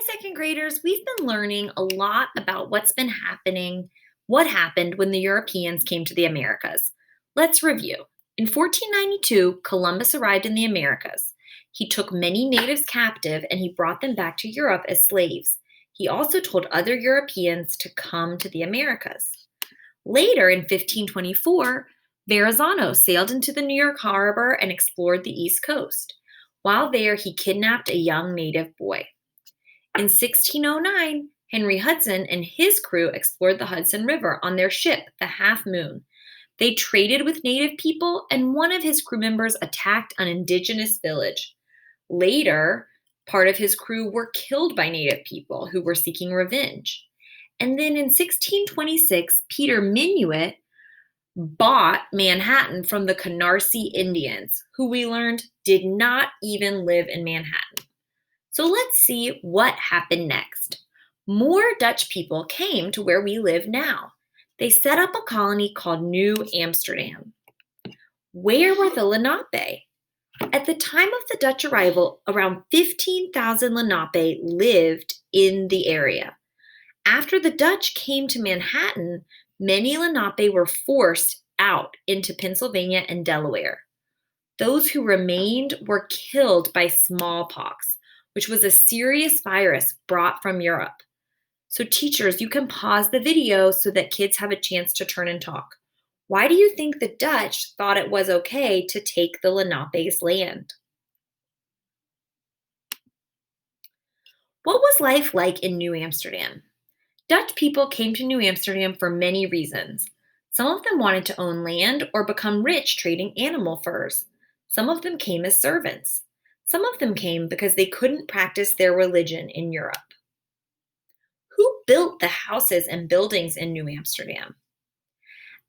second graders. We've been learning a lot about what happened when the Europeans came to the Americas. Let's review. In 1492, Columbus arrived in the Americas. He took many natives captive and he brought them back to Europe as slaves. He also told other Europeans to come to the Americas. Later, in 1524, Verrazano sailed into the New York harbor and explored the East Coast. While there, he kidnapped a young native boy. In 1609, Henry Hudson and his crew explored the Hudson River on their ship, the Half Moon. They traded with native people, and one of his crew members attacked an indigenous village. Later, part of his crew were killed by native people who were seeking revenge. And then in 1626, Peter Minuit bought Manhattan from the Canarsie Indians, who we learned did not even live in Manhattan. So let's see what happened next. More Dutch people came to where we live now. They set up a colony called New Amsterdam. Where were the Lenape? At the time of the Dutch arrival, around 15,000 Lenape lived in the area. After the Dutch came to Manhattan, many Lenape were forced out into Pennsylvania and Delaware. Those who remained were killed by smallpox, which was a serious virus brought from Europe. So teachers, you can pause the video so that kids have a chance to turn and talk. Why do you think the Dutch thought it was okay to take the Lenape's land? What was life like in New Amsterdam? Dutch people came to New Amsterdam for many reasons. Some of them wanted to own land or become rich trading animal furs. Some of them came as servants. Some of them came because they couldn't practice their religion in Europe. Who built the houses and buildings in New Amsterdam?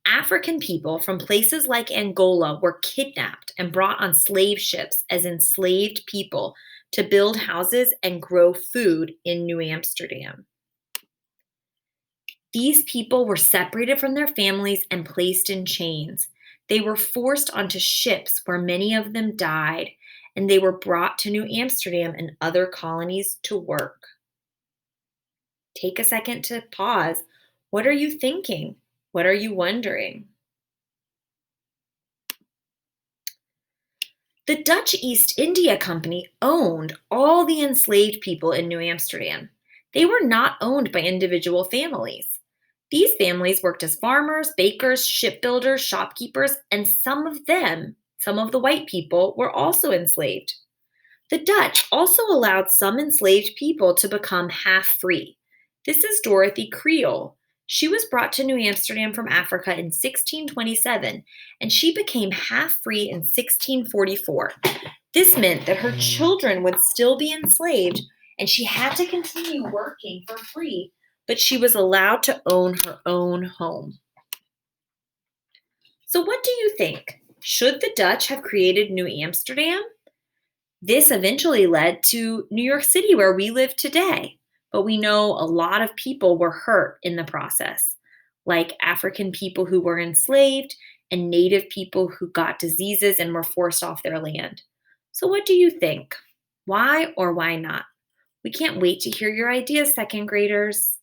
African people from places like Angola were kidnapped and brought on slave ships as enslaved people to build houses and grow food in New Amsterdam. These people were separated from their families and placed in chains. They were forced onto ships where many of them died, and they were brought to New Amsterdam and other colonies to work. Take a second to pause. What are you thinking? What are you wondering? The Dutch East India Company owned all the enslaved people in New Amsterdam. They were not owned by individual families. These families worked as farmers, bakers, shipbuilders, shopkeepers, and some of the white people, were also enslaved. The Dutch also allowed some enslaved people to become half-free. This is Dorothy Creole. She was brought to New Amsterdam from Africa in 1627, and she became half-free in 1644. This meant that her children would still be enslaved, and she had to continue working for free, but she was allowed to own her own home. So what do you think? Should the Dutch have created New Amsterdam? This eventually led to New York City, where we live today. But we know a lot of people were hurt in the process, like African people who were enslaved and native people who got diseases and were forced off their land. So what do you think? Why or why not? We can't wait to hear your ideas, second graders.